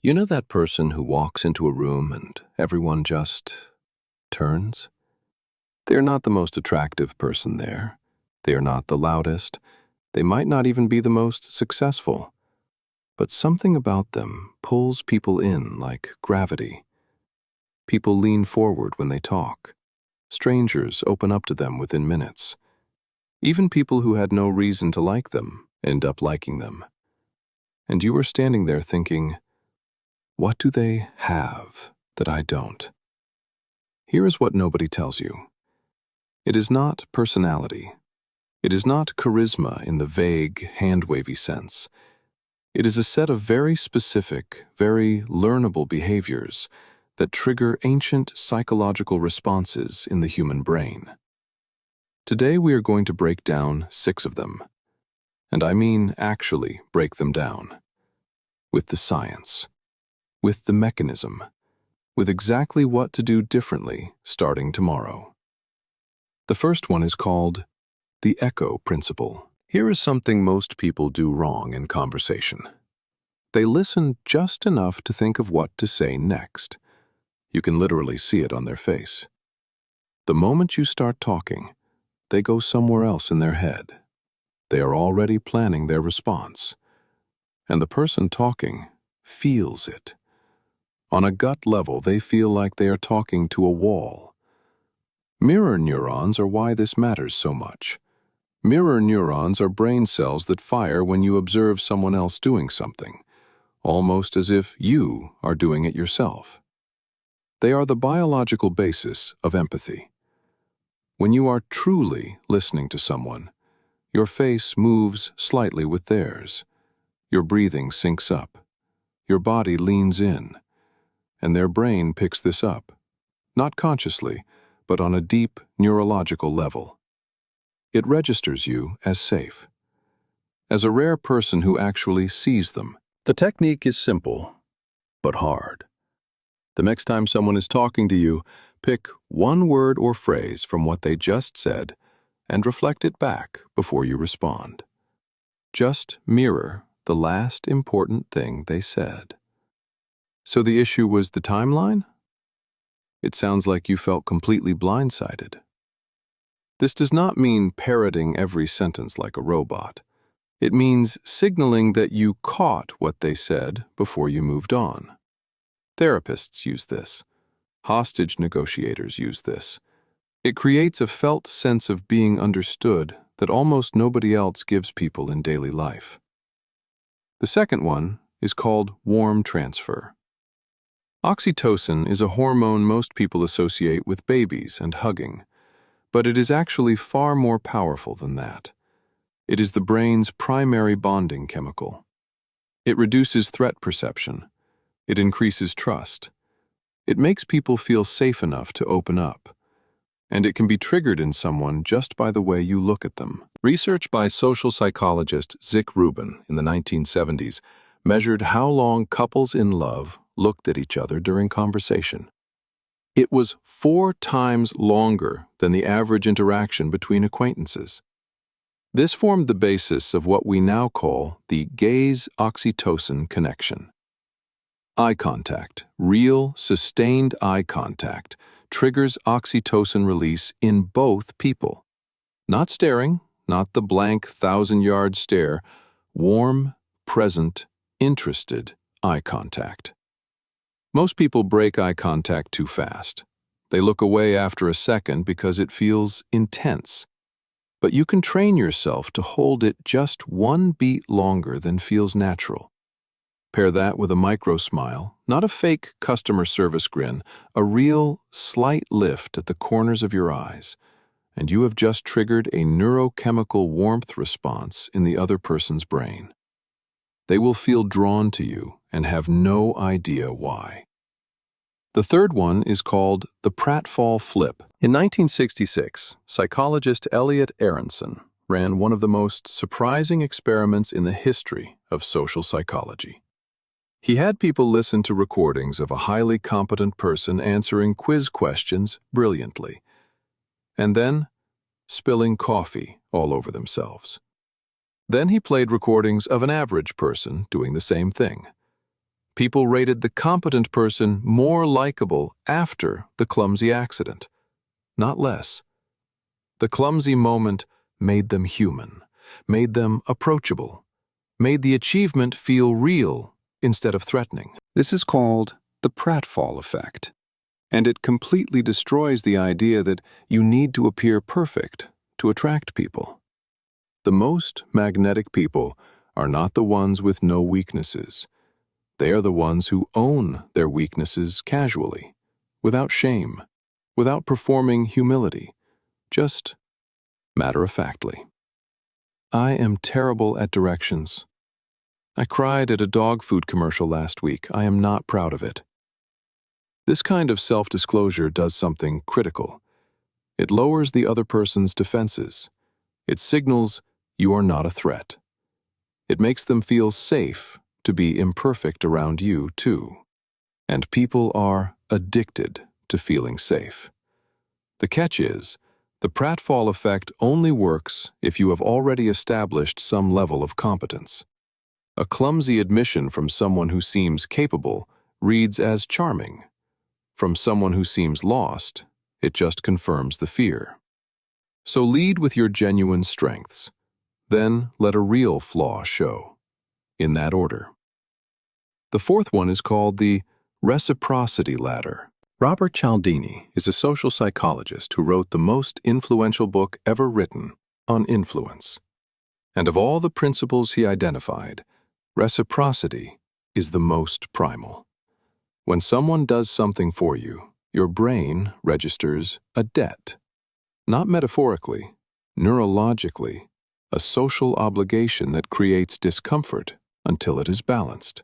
You know that person who walks into a room and everyone just turns? They are not the most attractive person there. They are not the loudest. They might not even be the most successful. But something about them pulls people in like gravity. People lean forward when they talk. Strangers open up to them within minutes. Even people who had no reason to like them end up liking them. And you are standing there thinking, what do they have that I don't? Here is what nobody tells you. It is not personality. It is not charisma in the vague, hand-wavy sense. It is a set of very specific, very learnable behaviors that trigger ancient psychological responses in the human brain. Today we are going to break down 6 of them. And I mean actually break them down. With the science. With the mechanism. With exactly what to do differently starting tomorrow. The first one is called the echo principle. Here is something most people do wrong in conversation. They listen just enough to think of what to say next. You can literally see it on their face. The moment you start talking, they go somewhere else in their head. They are already planning their response. And the person talking feels it. On a gut level, they feel like they are talking to a wall. Mirror neurons are why this matters so much. Mirror neurons are brain cells that fire when you observe someone else doing something, almost as if you are doing it yourself. They are the biological basis of empathy. When you are truly listening to someone, your face moves slightly with theirs. Your breathing syncs up. Your body leans in. And their brain picks this up, not consciously, but on a deep neurological level. It registers you as safe, as a rare person who actually sees them. The technique is simple, but hard. The next time someone is talking to you, pick one word or phrase from what they just said and reflect it back before you respond. Just mirror the last important thing they said. So the issue was the timeline? It sounds like you felt completely blindsided. This does not mean parroting every sentence like a robot. It means signaling that you caught what they said before you moved on. Therapists use this. Hostage negotiators use this. It creates a felt sense of being understood that almost nobody else gives people in daily life. The second one is called warm transfer. Oxytocin is a hormone most people associate with babies and hugging, but it is actually far more powerful than that. It is the brain's primary bonding chemical. It reduces threat perception. It increases trust. It makes people feel safe enough to open up. And it can be triggered in someone just by the way you look at them. Research by social psychologist Zick Rubin in the 1970s measured how long couples in love looked at each other during conversation. It was 4 times longer than the average interaction between acquaintances. This formed the basis of what we now call the gaze-oxytocin connection. Eye contact, real, sustained eye contact, triggers oxytocin release in both people. Not staring, not the blank 1,000-yard stare, warm, present, interested eye contact. Most people break eye contact too fast. They look away after a second because it feels intense. But you can train yourself to hold it just 1 beat longer than feels natural. Pair that with a micro smile, not a fake customer service grin, a real, slight lift at the corners of your eyes, and you have just triggered a neurochemical warmth response in the other person's brain. They will feel drawn to you and have no idea why. The third one is called the Pratfall Flip. In 1966, psychologist Elliot Aronson ran one of the most surprising experiments in the history of social psychology. He had people listen to recordings of a highly competent person answering quiz questions brilliantly, and then spilling coffee all over themselves. Then he played recordings of an average person doing the same thing. People rated the competent person more likable after the clumsy accident, not less. The clumsy moment made them human, made them approachable, made the achievement feel real instead of threatening. This is called the Pratfall effect, and it completely destroys the idea that you need to appear perfect to attract people. The most magnetic people are not the ones with no weaknesses. They are the ones who own their weaknesses casually, without shame, without performing humility, just matter-of-factly. I am terrible at directions. I cried at a dog food commercial last week. I am not proud of it. This kind of self-disclosure does something critical. It lowers the other person's defenses. It signals you are not a threat. It makes them feel safe to be imperfect around you, too. And people are addicted to feeling safe. The catch is, the pratfall effect only works if you have already established some level of competence. A clumsy admission from someone who seems capable reads as charming. From someone who seems lost, it just confirms the fear. So lead with your genuine strengths. Then let a real flaw show. In that order. The fourth one is called the Reciprocity Ladder. Robert Cialdini is a social psychologist who wrote the most influential book ever written on influence. And of all the principles he identified, reciprocity is the most primal. When someone does something for you, your brain registers a debt. Not metaphorically, neurologically, a social obligation that creates discomfort until it is balanced.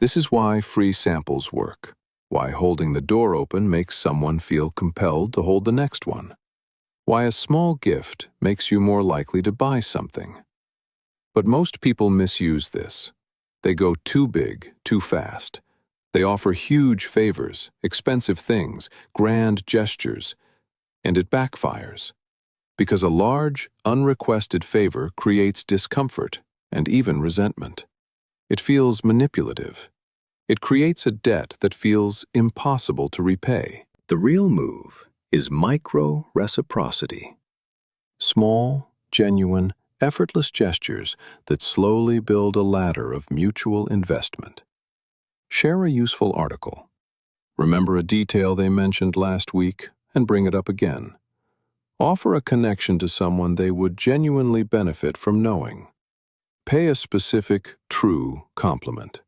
This is why free samples work, why holding the door open makes someone feel compelled to hold the next one, why a small gift makes you more likely to buy something. But most people misuse this. They go too big, too fast. They offer huge favors, expensive things, grand gestures, and it backfires. Because a large, unrequested favor creates discomfort and even resentment. It feels manipulative. It creates a debt that feels impossible to repay. The real move is micro-reciprocity. Small, genuine, effortless gestures that slowly build a ladder of mutual investment. Share a useful article. Remember a detail they mentioned last week and bring it up again. Offer a connection to someone they would genuinely benefit from knowing. Pay a specific, true compliment.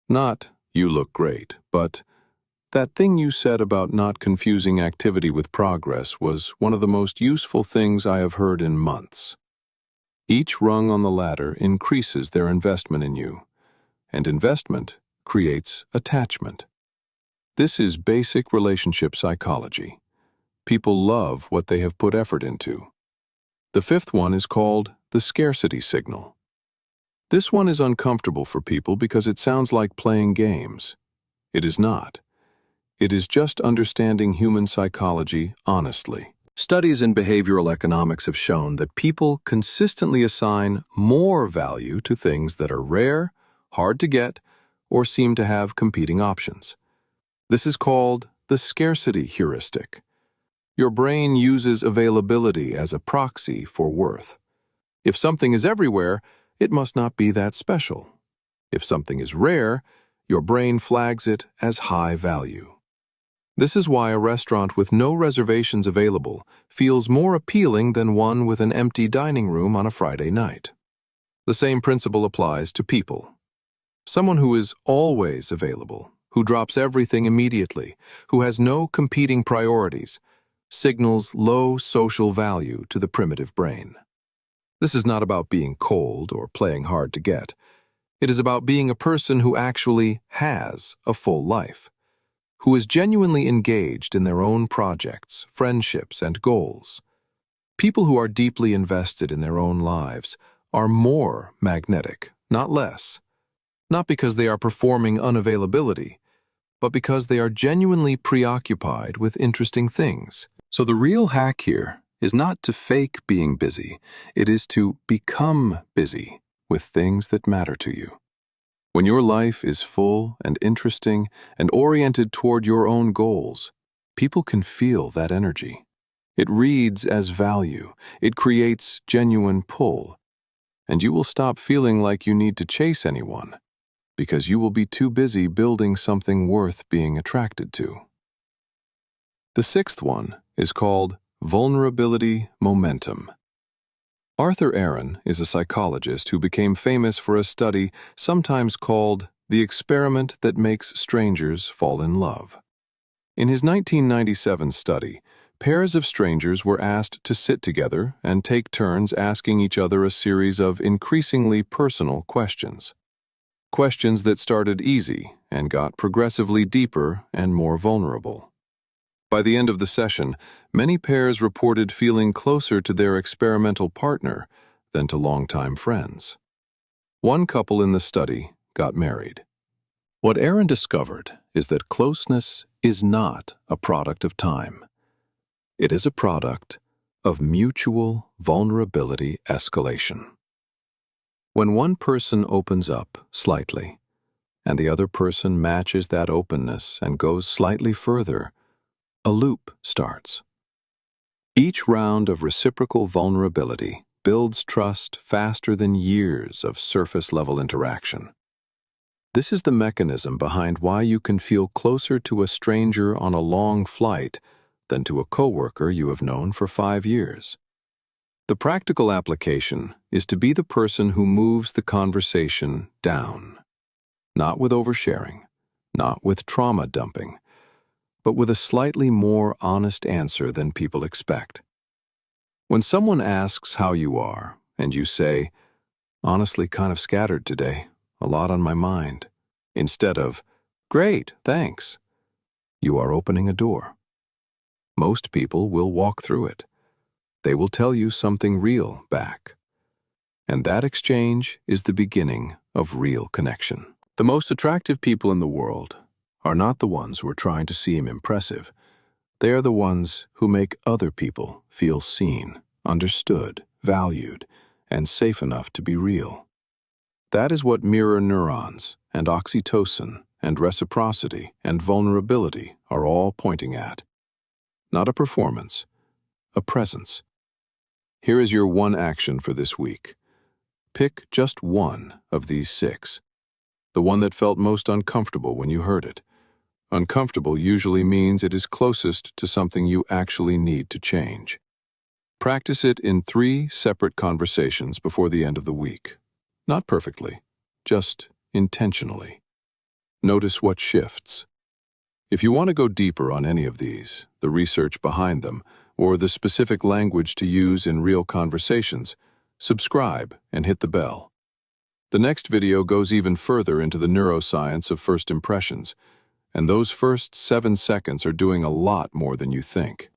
Not, "You look great," but, "That thing you said about not confusing activity with progress was one of the most useful things I have heard in months." Each rung on the ladder increases their investment in you, and investment creates attachment. This is basic relationship psychology. People love what they have put effort into. The fifth one is called the scarcity signal. This one is uncomfortable for people because it sounds like playing games. It is not. It is just understanding human psychology honestly. Studies in behavioral economics have shown that people consistently assign more value to things that are rare, hard to get, or seem to have competing options. This is called the scarcity heuristic. Your brain uses availability as a proxy for worth. If something is everywhere, it must not be that special. If something is rare, your brain flags it as high value. This is why a restaurant with no reservations available feels more appealing than one with an empty dining room on a Friday night. The same principle applies to people. Someone who is always available, who drops everything immediately, who has no competing priorities, signals low social value to the primitive brain. This is not about being cold or playing hard to get. It is about being a person who actually has a full life, who is genuinely engaged in their own projects, friendships, and goals. People who are deeply invested in their own lives are more magnetic, not less. Not because they are performing unavailability, but because they are genuinely preoccupied with interesting things. So the real hack here is not to fake being busy. It is to become busy with things that matter to you. When your life is full and interesting and oriented toward your own goals, people can feel that energy. It reads as value. It creates genuine pull. And you will stop feeling like you need to chase anyone, because you will be too busy building something worth being attracted to. The sixth one is called vulnerability momentum. Arthur Aron is a psychologist who became famous for a study sometimes called the experiment that makes strangers fall in love. In his 1997 study, pairs of strangers were asked to sit together and take turns asking each other a series of increasingly personal questions. Questions that started easy and got progressively deeper and more vulnerable. By the end of the session, many pairs reported feeling closer to their experimental partner than to longtime friends. One couple in the study got married. What Aron discovered is that closeness is not a product of time. It is a product of mutual vulnerability escalation. When one person opens up slightly, and the other person matches that openness and goes slightly further, a loop starts. Each round of reciprocal vulnerability builds trust faster than years of surface-level interaction. This is the mechanism behind why you can feel closer to a stranger on a long flight than to a coworker you have known for 5 years. The practical application is to be the person who moves the conversation down, not with oversharing, not with trauma dumping, but with a slightly more honest answer than people expect. When someone asks how you are, and you say, "Honestly, kind of scattered today, a lot on my mind," instead of, "Great, thanks," you are opening a door. Most people will walk through it. They will tell you something real back. And that exchange is the beginning of real connection. The most attractive people in the world are not the ones who are trying to seem impressive. They are the ones who make other people feel seen, understood, valued, and safe enough to be real. That is what mirror neurons and oxytocin and reciprocity and vulnerability are all pointing at. Not a performance, a presence. Here is your one action for this week. Pick just one of these 6, the one that felt most uncomfortable when you heard it. Uncomfortable usually means it is closest to something you actually need to change. Practice it in 3 separate conversations before the end of the week. Not perfectly, just intentionally. Notice what shifts. If you want to go deeper on any of these, the research behind them, or the specific language to use in real conversations, subscribe and hit the bell. The next video goes even further into the neuroscience of first impressions, and those first 7 seconds are doing a lot more than you think.